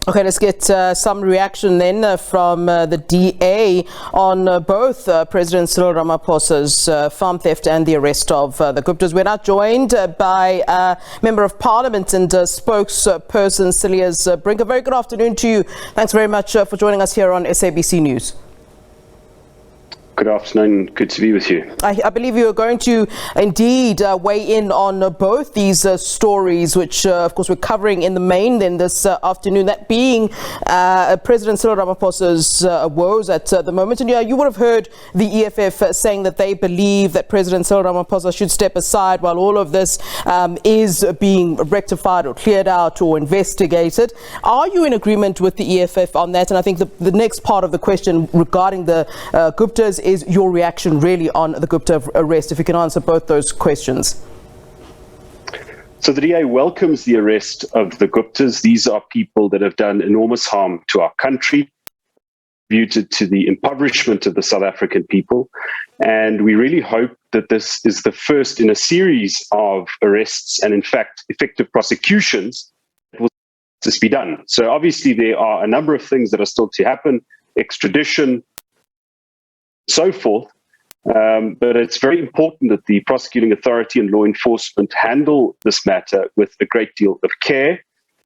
Okay, let's get some reaction then from the DA on both President Cyril Ramaphosa's farm theft and the arrest of the Guptas. We're now joined by Member of Parliament and spokesperson Cilliers Brink. A very good afternoon to you. Thanks very much for joining us here on SABC News. Good afternoon. Good to be with you. I believe you are going to indeed weigh in on both these stories, which, of course, we're covering in the main then this afternoon, that being President Cyril Ramaphosa's woes at the moment. And you would have heard the EFF saying that they believe that President Cyril Ramaphosa should step aside while all of this is being rectified or cleared out or investigated. Are you in agreement with the EFF on that? And I think the next part of the question regarding the Guptas is your reaction really on the Gupta arrest, if you can answer both those questions. So the DA welcomes the arrest of the Guptas. These are people that have done enormous harm to our country, contributed to the impoverishment of the South African people. And we really hope that this is the first in a series of arrests and, in fact, effective prosecutions that will be done. So obviously there are a number of things that are still to happen, extradition, so forth, but it's very important that the prosecuting authority and law enforcement handle this matter with a great deal of care,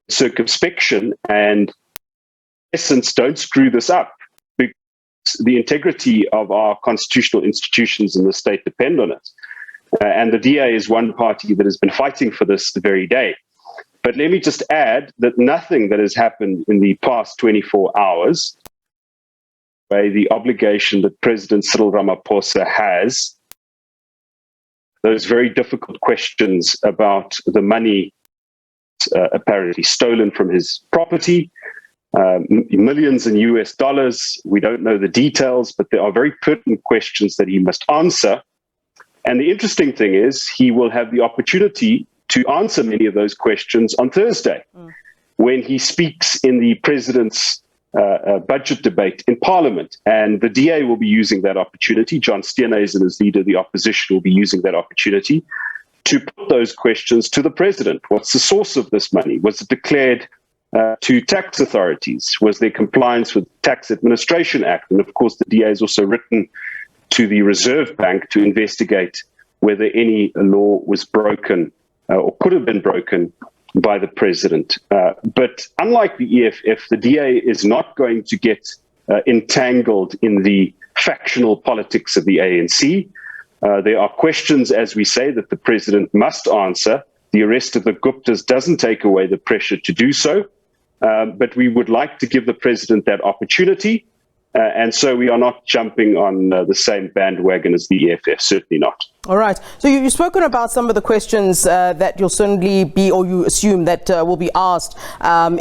circumspection, and in essence, don't screw this up, because the integrity of our constitutional institutions in the state depend on it. And the DA is one party that has been fighting for this very day. But let me just add that nothing that has happened in the past 24 hours the obligation that President Cyril Ramaphosa has, those very difficult questions about the money apparently stolen from his property, millions in US dollars. We don't know the details, but there are very pertinent questions that he must answer. And the interesting thing is he will have the opportunity to answer many of those questions on Thursday when he speaks in the president's budget debate in Parliament, and the DA will be using that opportunity. John Steenhuisen, as leader of the opposition, will be using that opportunity to put those questions to the president. What's the source of this money? Was it declared to tax authorities? Was there compliance with the Tax Administration Act? And of course, the DA has also written to the Reserve Bank to investigate whether any law was broken or could have been broken by the president. But unlike the EFF, the DA is not going to get entangled in the factional politics of the ANC. There are questions, as we say, that the president must answer. The arrest of the Guptas doesn't take away the pressure to do so, but we would like to give the president that opportunity. And so we are not jumping on the same bandwagon as the EFF, certainly not. All right. So you've spoken about some of the questions that you'll certainly be, or you assume that will be asked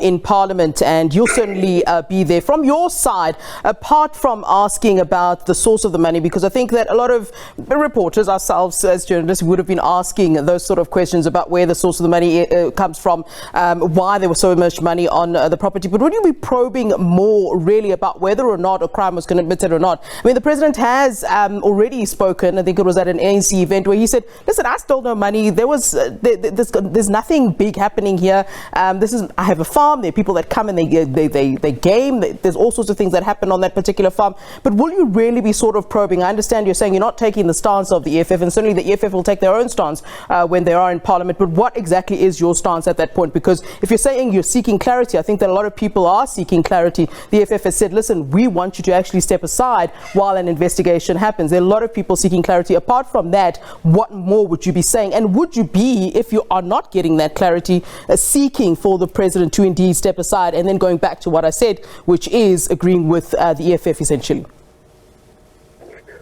in Parliament, and you'll certainly be there. From your side, apart from asking about the source of the money, because I think that a lot of reporters, ourselves as journalists, would have been asking those sort of questions about where the source of the money comes from, why there was so much money on the property. But would you be probing more really about whether or not a crime was committed or not? I mean, the president has already spoken, I think it was at an ANC event, where he said, listen, I stole no money. There was there's nothing big happening here. I have a farm. There are people that come and they game. There's all sorts of things that happen on that particular farm. But will you really be sort of probing? I understand you're saying you're not taking the stance of the EFF, and certainly the EFF will take their own stance when they are in Parliament. But what exactly is your stance at that point? Because if you're saying you're seeking clarity, I think that a lot of people are seeking clarity. The EFF has said, listen, we want you to actually step aside while an investigation happens. There are a lot of people seeking clarity. Apart from that, what more would you be saying? And would you be, if you are not getting that clarity, seeking for the president to indeed step aside, and then going back to what I said, which is agreeing with the EFF essentially?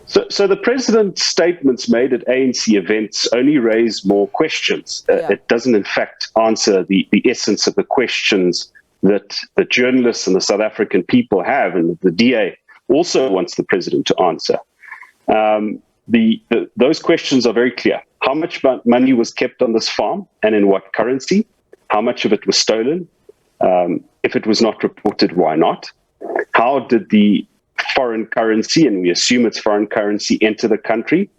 So the president's statements made at ANC events only raise more questions. It doesn't, in fact, answer the essence of the questions that the journalists and the South African people have, and the DA also wants the president to answer. Those questions are very clear. How much money was kept on this farm and in what currency? How much of it was stolen? If it was not reported, why not? How did the foreign currency, and we assume it's foreign currency, enter the country?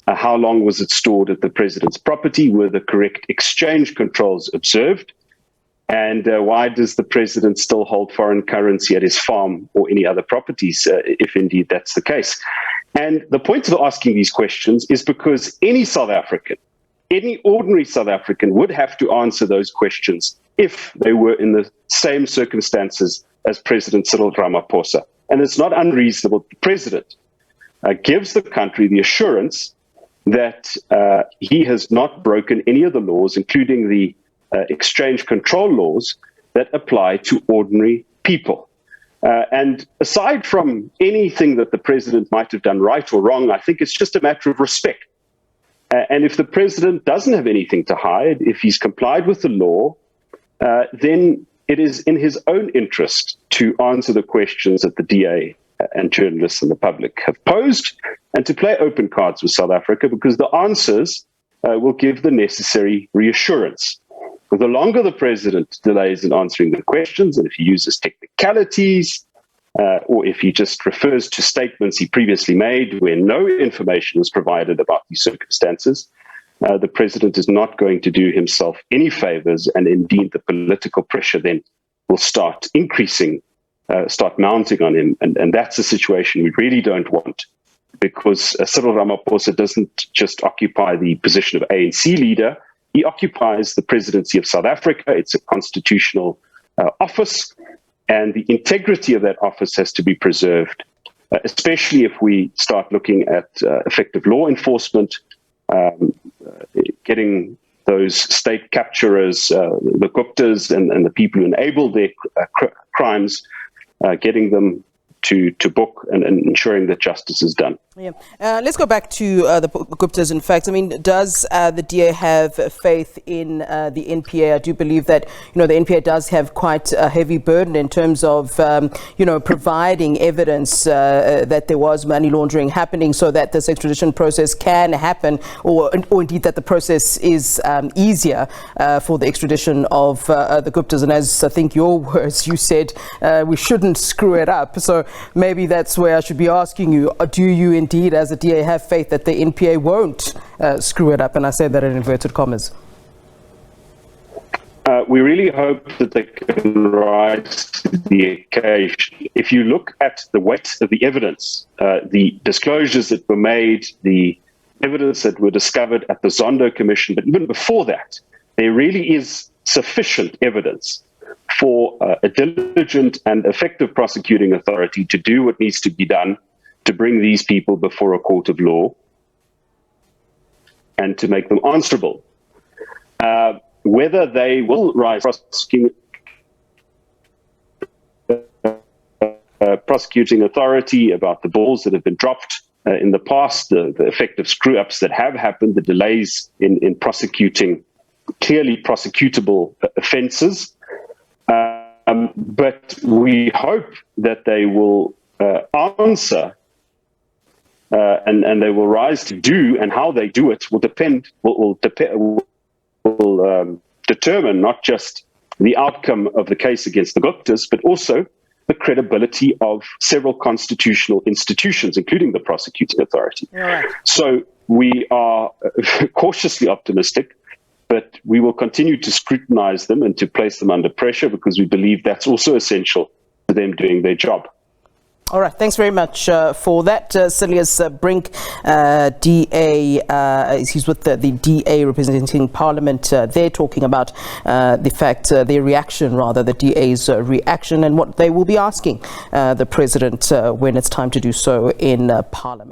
How long was it stored at the president's property? Were the correct exchange controls observed? And why does the president still hold foreign currency at his farm or any other properties, if indeed that's the case? And the point of asking these questions is because any South African, any ordinary South African would have to answer those questions if they were in the same circumstances as President Cyril Ramaphosa. And it's not unreasonable. The president gives the country the assurance that he has not broken any of the laws, including the exchange control laws that apply to ordinary people. And aside from anything that the president might have done right or wrong, I think it's just a matter of respect. And if the president doesn't have anything to hide, if he's complied with the law, then it is in his own interest to answer the questions that the DA and journalists and the public have posed, and to play open cards with South Africa, because the answers will give the necessary reassurance. The longer the president delays in answering the questions, and if he uses technicalities, or if he just refers to statements he previously made where no information was provided about these circumstances, the president is not going to do himself any favors, and indeed the political pressure then will start increasing, start mounting on him. And that's a situation we really don't want, because Cyril Ramaphosa doesn't just occupy the position of ANC leader, he occupies the presidency of South Africa. It's a constitutional office, and the integrity of that office has to be preserved, especially if we start looking at effective law enforcement, getting those state capturers, the Guptas and the people who enabled their crimes, getting them to book and ensuring that justice is done. Yeah. Let's go back to the Guptas. In fact, I mean, does the DA have faith in the NPA? I do believe that, the NPA does have quite a heavy burden in terms of, providing evidence that there was money laundering happening, so that this extradition process can happen, or indeed that the process is easier for the extradition of the Guptas. And as I think your words, you said we shouldn't screw it up. So maybe that's where I should be asking you, do you indeed, as a DA, have faith that the NPA won't screw it up? And I say that in inverted commas. We really hope that they can rise to the occasion. If you look at the weight of the evidence, the disclosures that were made, the evidence that were discovered at the Zondo Commission, but even before that, there really is sufficient evidence for a diligent and effective prosecuting authority to do what needs to be done to bring these people before a court of law and to make them answerable. Whether they will rise prosecuting authority about the balls that have been dropped in the past, the effective screw-ups that have happened, the delays in prosecuting clearly prosecutable offences. But we hope that they will answer and they will rise to do, and how they do it will determine not just the outcome of the case against the Guptas, but also the credibility of several constitutional institutions, including the prosecuting authority. Right. So we are cautiously optimistic, but we will continue to scrutinize them and to place them under pressure, because we believe that's also essential to them doing their job. All right, thanks very much for that. Cilliers Brink, DA, he's with the DA representing Parliament. They're talking about the fact, their reaction, rather, the DA's reaction, and what they will be asking the President when it's time to do so in Parliament.